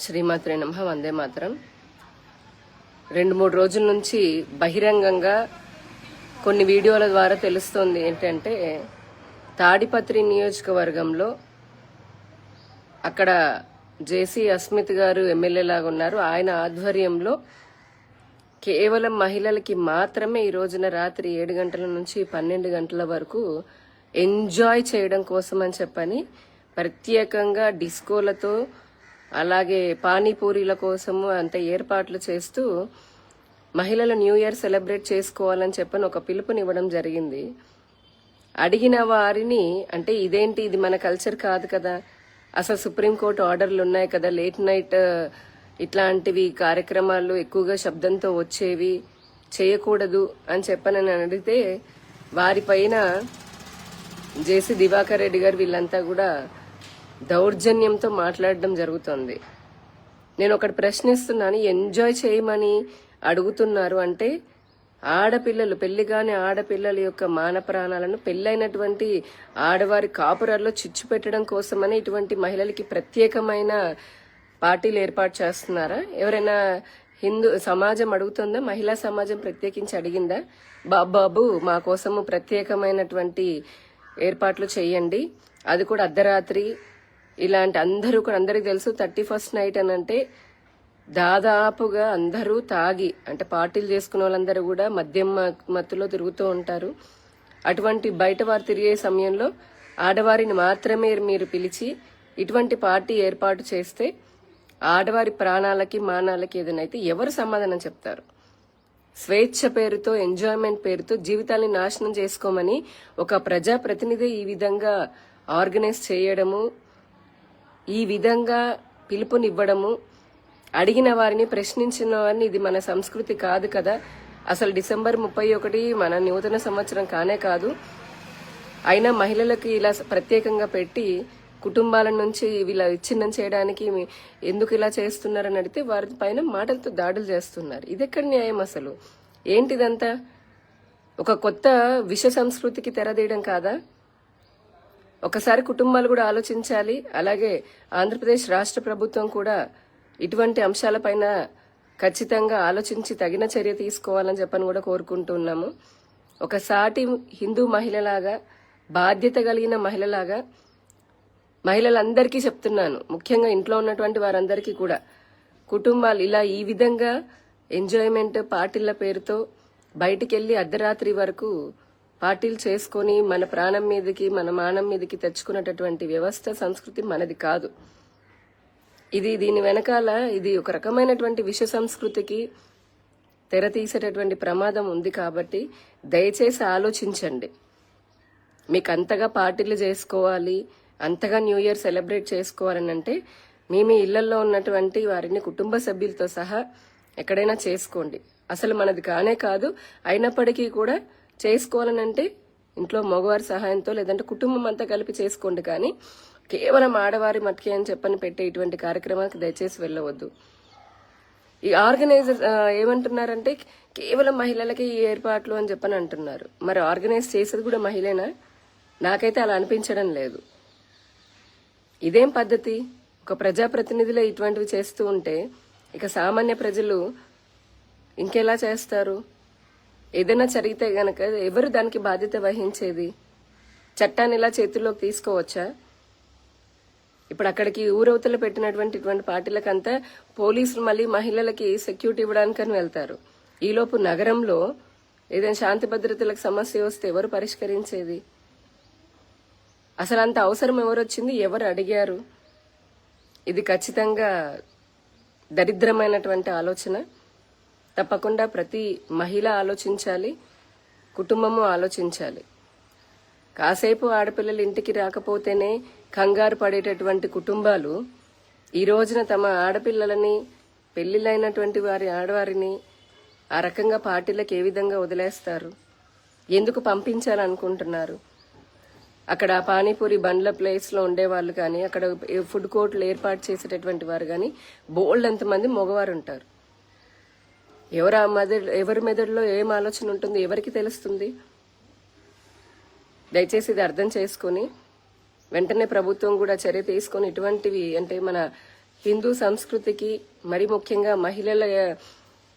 శ్రీమాత్రే నమః. వందే మాతరం. 2-3 రోజుల నుంచి బహిరంగంగా కొన్ని వీడియోల ద్వారా తెలుస్తోంది ఏంటంటే, తాడిపత్రి నియోజకవర్గంలో అక్కడ జేసీ అస్మిత్ గారు ఎమ్మెల్యే లాగా ఉన్నారు. ఆయన ఆధ్వర్యంలో కేవలం మహిళలకి మాత్రమే ఈ రోజున రాత్రి 7 గంటల నుంచి 12 గంటల వరకు ఎంజాయ్ చేయడం కోసం అని చెప్పని ప్రత్యేకంగా డిస్కోలతో అలాగే పానీపూరీల కోసము అంత ఏర్పాట్లు చేస్తూ మహిళలు న్యూ ఇయర్ సెలబ్రేట్ చేసుకోవాలని చెప్పని ఒక పిలుపునివ్వడం జరిగింది. అడిగిన వారిని అంటే ఇదేంటి, ఇది మన కల్చర్ కాదు కదా, అసలు సుప్రీంకోర్టు ఆర్డర్లు ఉన్నాయి కదా, లేట్ నైట్ ఇట్లాంటివి కార్యక్రమాలు ఎక్కువగా శబ్దంతో వచ్చేవి చేయకూడదు అని చెప్పని అడిగితే వారిపైన జేసీ దివాకర్ రెడ్డి గారు వీళ్ళంతా కూడా దౌర్జన్యంతో మాట్లాడడం జరుగుతుంది. నేను ఒకటి ప్రశ్నిస్తున్నాను, ఎంజాయ్ చేయమని అడుగుతున్నారు అంటే ఆడపిల్లలు, పెళ్లిగాని ఆడపిల్లల యొక్క మాన ప్రాణాలను పెళ్లైనటువంటి ఆడవారి కాపురాల్లో చిచ్చు పెట్టడం కోసమని ఇటువంటి మహిళలకి ప్రత్యేకమైన పార్టీలు ఏర్పాటు చేస్తున్నారా? ఎవరైనా హిందూ సమాజం అడుగుతుందా? మహిళా సమాజం ప్రత్యేకించి అడిగిందా? బాబు మా కోసము ప్రత్యేకమైనటువంటి ఏర్పాట్లు చేయండి, అది కూడా అర్ధరాత్రి, ఇలాంటి అందరికీ తెలుసు 31st నైట్ అని అంటే దాదాపుగా అందరూ తాగి అంటే పార్టీలు చేసుకునే వాళ్ళందరూ కూడా మద్యం మత్తులో తిరుగుతూ ఉంటారు. అటువంటి బయట వారు తిరిగే సమయంలో ఆడవారిని మాత్రమే మీరు పిలిచి ఇటువంటి పార్టీ ఏర్పాటు చేస్తే ఆడవారి ప్రాణాలకి మానాలకి ఏదైనా ఎవరు సమాధానం చెప్తారు? స్వేచ్ఛ పేరుతో, ఎంజాయ్మెంట్ పేరుతో జీవితాన్ని నాశనం చేసుకోమని ఒక ప్రజాప్రతినిధి ఈ విధంగా ఆర్గనైజ్ చేయడము, ఈ విధంగా పిలుపునివ్వడము, అడిగిన వారిని ప్రశ్నించిన వారిని, ఇది మన సంస్కృతి కాదు కదా. అసలు డిసెంబర్ 31 మన నూతన సంవత్సరం కానే కాదు. అయినా మహిళలకి ఇలా ప్రత్యేకంగా పెట్టి కుటుంబాల నుంచి వీళ్ళ విచ్ఛిన్నం చేయడానికి ఎందుకు ఇలా చేస్తున్నారని అడిగితే వారి పైన మాటలతో దాడులు చేస్తున్నారు. ఇదెక్కడ న్యాయం? అసలు ఏంటిదంతా? ఒక కొత్త విష సంస్కృతికి తెరదీయడం కాదా? ఒకసారి కుటుంబాలు కూడా ఆలోచించాలి. అలాగే ఆంధ్రప్రదేశ్ రాష్ట్ర ప్రభుత్వం కూడా ఇటువంటి అంశాలపైన ఖచ్చితంగా ఆలోచించి తగిన చర్య తీసుకోవాలని చెప్పని కూడా కోరుకుంటున్నాము. ఒక సాటి హిందూ మహిళలాగా, బాధ్యత కలిగిన మహిళలాగా మహిళలందరికీ చెప్తున్నాను, ముఖ్యంగా ఇంట్లో ఉన్నటువంటి వారందరికీ కూడా, కుటుంబాలు ఇలా ఈ విధంగా ఎంజాయ్మెంట్ పార్టీల పేరుతో బయటికెళ్లి అర్ధరాత్రి వరకు పార్టీలు చేసుకుని మన ప్రాణం మీదకి, మన మానం మీదకి తెచ్చుకున్నటువంటి వ్యవస్థ, సంస్కృతి మనది కాదు. దీని వెనకాల ఇది ఒక రకమైనటువంటి విష సంస్కృతికి తెర తీసేటటువంటి ప్రమాదం ఉంది. కాబట్టి దయచేసి ఆలోచించండి. మీకు అంతగా పార్టీలు చేసుకోవాలి, అంతగా న్యూ ఇయర్ సెలబ్రేట్ చేసుకోవాలని అంటే మీ ఇళ్లలో ఉన్నటువంటి వారిని కుటుంబ సభ్యులతో సహా ఎక్కడైనా చేసుకోండి. అసలు మనది కానే కాదు. అయినప్పటికీ కూడా చేసుకోవాలనంటే ఇంట్లో మగవారి సహాయంతో లేదంటే కుటుంబం అంతా కలిపి చేసుకోండి. కానీ కేవలం ఆడవారి మట్కే అని చెప్పని పెట్టే ఇటువంటి కార్యక్రమానికి దయచేసి వెళ్ళవద్దు. ఈ ఆర్గనైజర్ ఏమంటున్నారంటే కేవలం మహిళలకి ఈ ఏర్పాట్లు అని చెప్పని అంటున్నారు. మరి ఆర్గనైజ్ చేసేది కూడా మహిళేనా? నాకైతే అలా అనిపించడం లేదు. ఇదేం పద్ధతి? ఒక ప్రజాప్రతినిధులే ఇటువంటివి చేస్తూ ఉంటే ఇక సామాన్య ప్రజలు ఇంకెలా చేస్తారు? ఏదైనా జరిగితే గనక ఎవరు దానికి బాధ్యత వహించేది? చట్టాన్ని ఇలా చేతుల్లోకి తీసుకోవచ్చా? ఇప్పుడు అక్కడికి ఊరవతలు పెట్టినటువంటి ఇటువంటి పార్టీలకంతా పోలీసులు మళ్ళీ మహిళలకి సెక్యూరిటీ ఇవ్వడానికని వెళ్తారు. ఈలోపు నగరంలో ఏదైనా శాంతి భద్రతలకు సమస్య వస్తే ఎవరు పరిష్కరించేది? అసలు అంత అవసరం ఎవరు వచ్చింది? ఎవరు అడిగారు? ఇది ఖచ్చితంగా దరిద్రమైనటువంటి ఆలోచన. తప్పకుండా ప్రతి మహిళ ఆలోచించాలి, కుటుంబము ఆలోచించాలి. కాసేపు ఆడపిల్లలు ఇంటికి రాకపోతేనే కంగారు పడేటటువంటి కుటుంబాలు ఈ రోజున తమ ఆడపిల్లలని, పెళ్లిళ్ళైనటువంటి వారి ఆడవారిని ఆ రకంగా పార్టీలకు ఏ విధంగా వదిలేస్తారు? ఎందుకు పంపించాలనుకుంటున్నారు? అక్కడ పానీపూరి బండ్ల ప్లేస్ లో ఉండేవాళ్ళు కానీ, అక్కడ ఫుడ్ కోర్టులు ఏర్పాటు చేసేటటువంటి వారు కానీ బోల్డ్ ఎంతమంది మగవారు ఉంటారు. ఎవరి మెదడులో ఏం ఆలోచన ఉంటుంది ఎవరికి తెలుస్తుంది? దయచేసి ఇది అర్థం చేసుకుని వెంటనే ప్రభుత్వం కూడా చర్య తీసుకొని ఇటువంటివి అంటే మన హిందూ సంస్కృతికి మరి ముఖ్యంగా మహిళల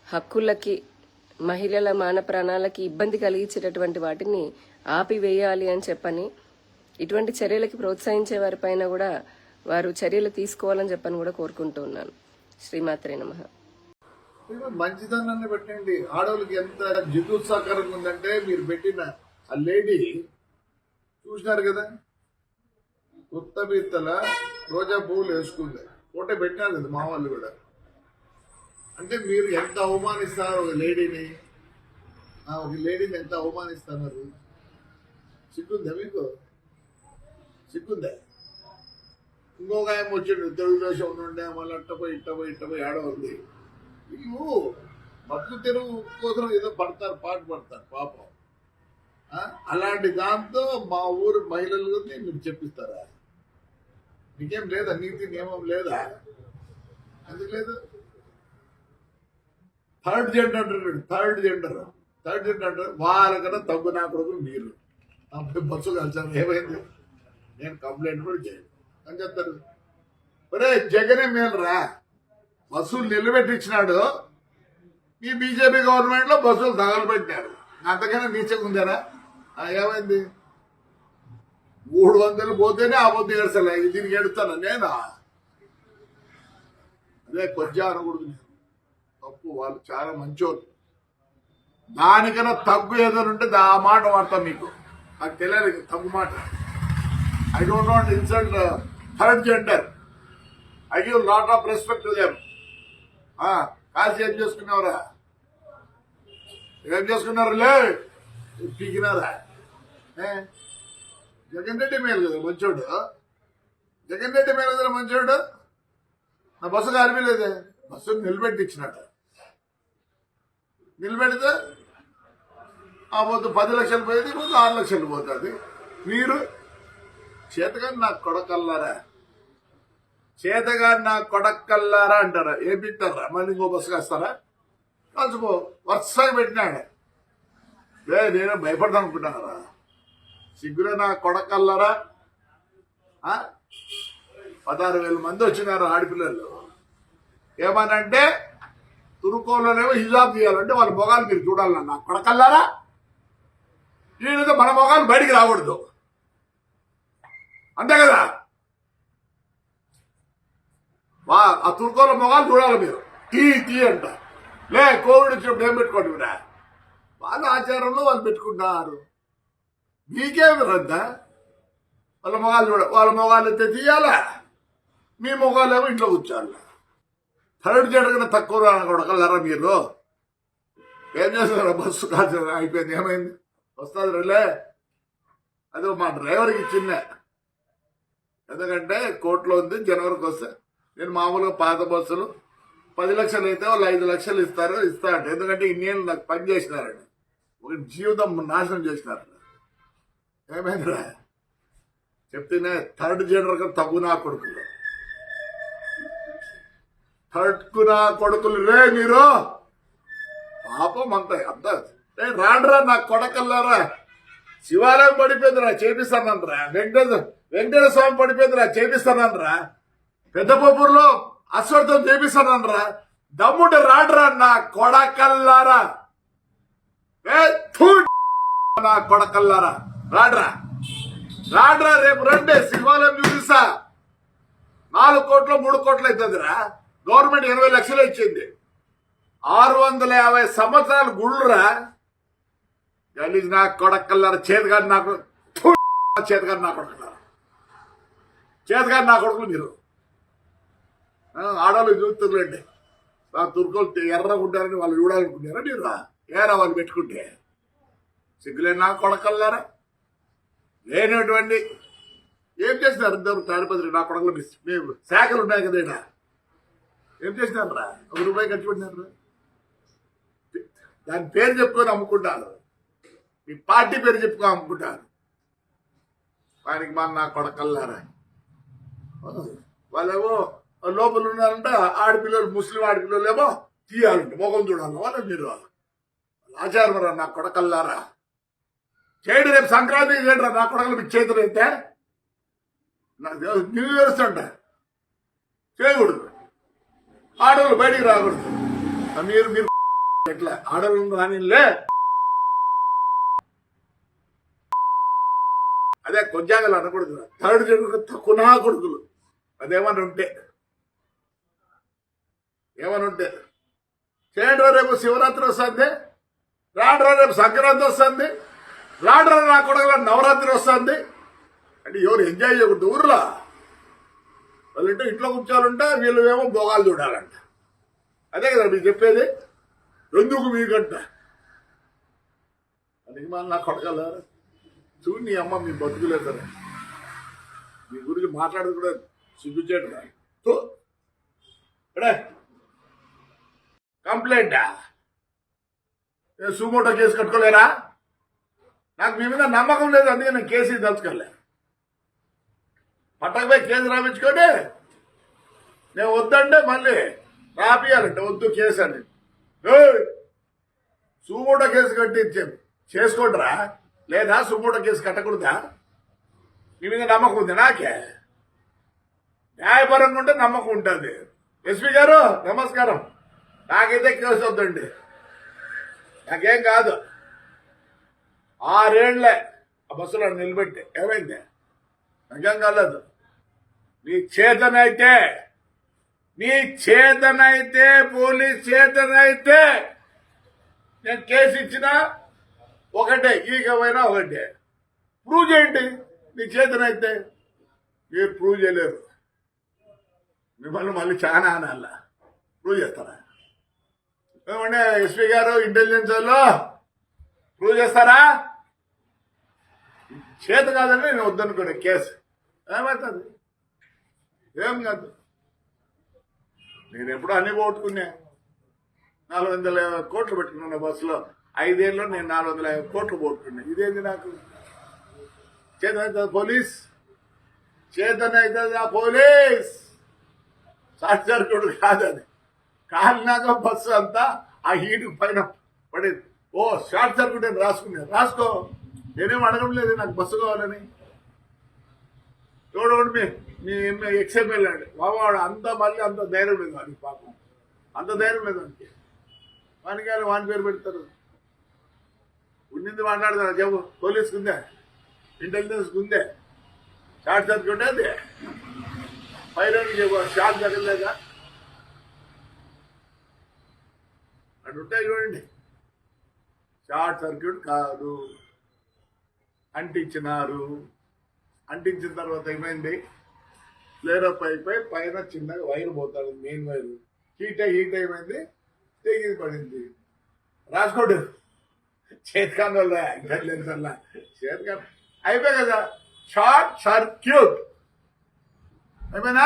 హక్కులకి మహిళల మాన ప్రాణాలకి ఇబ్బంది కలిగించేటటువంటి వాటిని ఆపివేయాలి అని చెప్పని ఇటువంటి చర్యలకి ప్రోత్సహించే వారిపైన కూడా వారు చర్యలు తీసుకోవాలని చెప్పని కూడా కోరుకుంటూ ఉన్నాను. శ్రీమాత్రే నమః. మంచిదనాన్ని పెట్టండి. ఆడవాళ్ళకి ఎంత జిగుత్సాకరంగా ఉందంటే మీరు పెట్టిన ఆ లేడీ చూసినారు కదా, కొత్త బిత్తల రోజా పువ్వులు వేసుకుంది, ఫోటో పెట్టినారు కదా మా వాళ్ళు కూడా. అంటే మీరు ఎంత అవమానిస్తారు ఒక లేడీని ఎంత అవమానిస్తున్నారు. సిగ్గుందా మీకు? సిగ్గుందా? ఇంకొక ఆయన వచ్చాడు తెలుగుదేశం నుండే, మళ్ళీ ఇట్టపోయి ఆడవాళ్ళది. వీళ్ళు బతుకు తెరువు కోసం ఏదో పాట పడతారు పాపం. అలాంటి దాంతో మా ఊరు మహిళలు గురించి మీరు చెప్పిస్తారా? మీకేం లేదా? నీతి నియమం లేదా? ఎందుకు లేదు? థర్డ్ జెండర్ వాళ్ళకన్నా తగ్గు నా కొడుకు మీరు అప్పుడు బస్సు కలిసాను. ఏమైంది? నేను కంప్లైంట్ కూడా చేయను అని చెప్తారు. ఒరే జగనే మేలురా, బస్సులు నిలబెట్టించినాడు. ఈ బీజేపీ గవర్నమెంట్ లో బస్సులు తగలబెట్టారు. అంతకైనా నీచగా ఉందారా? ఏమైంది? 300 పోతేనే ఆ పొద్దు ఏడ్చలే, దీనికి ఎడుతాను నేనా? అదే కొంచెం అనకూడదు, తప్పు. వాళ్ళు చాలా మంచోళ్ళు. దానికన్నా తగ్గు ఏదైనా ఉంటే ఆ మాట వాడతాం. మీకు నాకు తెలియదు తగ్గు మాట. I don't want insult third gender. I give lot of respect to them. కాల్సి ఏం చేసుకున్నావురా? ఏం చేసుకున్నారులే? పీకినారా? జగన్ రెడ్డి మేలు కదా మంచోడు. జగన్ రెడ్డి మేలు కదా మంచోడు. నా బస్సు కాలిపోలేదే, బస్సు నిలబెట్టించినట్టు. నిలబెడితే ఆ పొద్దు 10 లక్షలు పోయేది, పొద్దు 6 లక్షలు పోతుంది. మీరు చేతగాని నాకు కొడకల్లారా అంటారా? ఏం పెట్టారా? మళ్ళీ ఇంకో బస్సు కాస్తారా? కలిసిపో. వరుసగా పెట్టినాడు. నేను భయపడతాను అనుకుంటున్నారా? సిగ్గురే నా కొడకల్లారా. 16,000 మంది వచ్చినారు ఆడపిల్లలు. ఏమనంటే తురుకోలోనేమో హిజాబ్ చేయాలంటే వాళ్ళ మొగాలు మీరు చూడాలన్నా కొడకల్లారా. ఈయనతో మన మొగాలు బయటికి రాకూడదు, అంతే కదా? ఆ తుర్కోల మొగాలు చూడాలి మీరు. టీ అంట. కోవిడ్ వచ్చినప్పుడు ఏం పెట్టుకోండి మీరా? వాళ్ళ ఆచారంలో వాళ్ళు పెట్టుకుంటున్నారు. మీకేమి రద్దా? వాళ్ళ మొగాలు వాళ్ళ మొగాలు అయితే తీయాలా, మీ మొగాలు ఏమో ఇంట్లో కూర్చోాలి. థర్డ్ జెండర్ కన్నా తక్కువ కొడకల్లారా మీరు? ఏం చేస్తున్నారు? బస్సు కాదు అయిపోయింది. ఏమైంది? వస్తుంది రేలే. అదే మా డ్రైవర్కి ఇచ్చిందే. ఎందుకంటే కోర్టులో ఉంది, జనవరికి వస్తే. నేను మామూలుగా పాత బస్సులు 10 లక్షలు అయితే వాళ్ళు 5 లక్షలు ఇస్తారంట. ఎందుకంటే ఇన్నేళ్ళు నాకు పని చేసినారండి, ఒక జీవితం నాశనం చేసినారు. ఏమైందిరా? చెప్తేనే థర్డ్ జెండర్ కన్నా తగ్గు నా కొడుకులు, రే మీరు. పాపం అంత రాండ్రా నా కొడకల్లారా. శివాలయం పడిపోయిందిరా, చేపిస్తానంటరా. వెంకటేశ్వర స్వామి పడిపోయిందిరా, చేపిస్తానంటరా. పెద్దపూర్లో అశ్వర్థం చేపిస్తానంటరా. దమ్ముంటే రాండ్రా నా కొడకల్లారా. నా కొడకల్లారా రాండ్రా. రేపు రండి, శివాలయం చూపిస్తా. 4 కోట్లు 3 కోట్లు అవుతుందిరా. గవర్నమెంట్ 80 లక్షలు ఇచ్చింది. 650 సంవత్సరాలు గుళ్ళురా. గలీజ్ నా కొడకల్లారా. చేతగాని నా కొడుకులు మీరు. ఆడవాళ్ళు చూస్తుందండి. నా తుర్కోలు ఎర్రగా ఉంటారని వాళ్ళు చూడాలనుకుంటారా మీరు? ఏరా వాళ్ళు పెట్టుకుంటే? సిగ్గులే నా కొడకల్లారా. లేనటువంటి ఏం చేసినారు? తాడిపత్రి నా కొడకలు మేము శాఖలు ఉన్నాయి కదా, ఏం చేసినారా? 1 రూపాయి ఖర్చు పెట్టినారా? దాని పేరు చెప్పుకొని అమ్ముకుంటారు, మీ పార్టీ పేరు చెప్పుకొని అమ్ముకుంటారు. దానికి మన నా కొడకల్లారా. వాళ్ళేమో లోపల ఉన్నారంటే ఆడపిల్లలు, ముస్లిం ఆడపిల్లలు ఏమో తీయాలంటే ముఖం చూడాలి. వాళ్ళ మీరు ఆచారం రా నా కొడకల్లారా. చేయడు. రేపు సంక్రాంతికి చేయడరా నా కొడకలు. మీకు చేతులు అయితే న్యూ ఇయర్స్ అంట చేయకూడదు. ఆడవాళ్ళు బయటికి రాకూడదు. మీరు మీరు ఎట్లా ఆడవాళ్ళు రానిలే. అదే కొంజాగలు అనకూడదు. థర్డ్ జనరేషన్ తక్కువ నా కొడుకులు అదేమని ఉంటే చేయండి. రేపు శివరాత్రి వస్తుంది, రాండ్రా రేపు సంక్రాంతి వస్తుంది, రాండ్రా నా కొడుకుల నవరాత్రి వస్తుంది అంటే ఎవరు ఎంజాయ్ చేయకూడదు ఊర్లో. వాళ్ళంటే ఇంట్లో కూర్చోవాలంటే వీళ్ళు ఏమో భోగాలు చూడాలంట. అదే కదా మీకు చెప్పేది. ఎందుకు మీకంట అందుకే మన నా కొడగలరు చూడు నీ అమ్మ మీ బతుకులేదు కదా. మీ గురించి మాట్లాడదు కూడా చూపించాడు. కంప్లైంట్ సుమోటో కేసు కట్టుకోలేరా? నాకు మీ మీద నమ్మకం లేదు, అందుకే నేను కేసు దలుచుకోలే. పట్టకపోయి కేసు రాపించుకొని నేను వద్దంటే మళ్ళీ రాపియాలంటే వద్దు కేసు అని. సుమోటో కేసు కట్టి చేసుకోండిరా, లేదా సుమోటో కేసు కట్టకూడదా? మీ మీద నమ్మకం ఉంది నాకే. న్యాయపరంగా ఉంటే నమ్మకం ఉంటుంది. ఎస్పీ గారు నమస్కారం. నాకైతే కేసు వద్దండి, నాకేం కాదు. 6 ఏళ్లే ఆ బస్సులో నిలబెట్టి ఏమైంది? నాకేం కాలేదు. నీ చేతనైతే పోలీస్ చేతనైతే నేను కేసు ఇచ్చినా ఒకటే, ఈగమైనా ఒకటే. ప్రూవ్ చేయండి. నీ చేతనైతే మీరు ప్రూవ్ చేయలేరు. మిమ్మల్ని మళ్ళీ చాలా అనాల ప్రూవ్ చేస్తారా? ఏమంటే ఎస్పీ గారు ఇంటెలిజెన్స్ వాళ్ళు ప్రూవ్ చేస్తారా? చేత కాదని నేను వద్దనుకోండి కేసు ఏమవుతుంది? ఏం కాదు. నేను ఎప్పుడు అన్ని పోగొట్టుకున్నా. 400 కోట్లు పెట్టుకున్నా బస్సులో. 5 ఏళ్ళలో నేను 450 కోట్లు పోగొట్టుకున్నా. ఇదేంది నాకు? చేతనైతే పోలీస్, చేతనైతే పోలీస్. షార్ట్ సర్క్యూట్ కాదు అది. కాలినాక బస్సు అంతా ఆ హీట్ పైన పడేది. ఓ షార్ట్ సర్క్యూట్ అని రాసుకో. నేనేం అడగడం లేదు నాకు బస్సు కావాలని. చూడండి మీ ఎక్స్ఎంఎల్ అండి బాబాడు అంత మళ్ళీ అంత ధైర్యం లేదు వాడికి. పాపం అంత ధైర్యం లేదు వానికి. వాని పేరు పెడతారు. ఉండింది మాట్లాడతారు. చెప్పు పోలీస్కి ఉందే, ఇంటెలిజెన్స్కి ఉందే. షార్ట్ సర్క్యూట్ అది పైరోకి చెప్పు. షార్ట్ తగలేదా అటు ఉంటాయి చూడండి. షార్ట్ సర్క్యూట్ కాదు, అంటించినారు. అంటించిన తర్వాత ఏమైంది? ఫ్లేరప్ అయిపోయి పైన చిన్నగా వైర్ పోతాడు, మెయిన్ వైర్. హీట్ ఏమైంది? తెగి పడింది. రాసుకోడు చేతికాన్ వల్ల ఇంటెలిజెన్స్ వల్ల చేతికాన్ అయిపోయి కదా. షార్ట్ సర్క్యూట్ అయిపోయినా.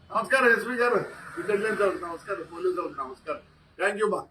నమస్కారం ఎస్పీ గారు, ఇంటెలిజెన్స్ అవుతుంది. నమస్కారం పోలీస్ అవుతుంది. నమస్కారం. థ్యాంక్ యూ బా.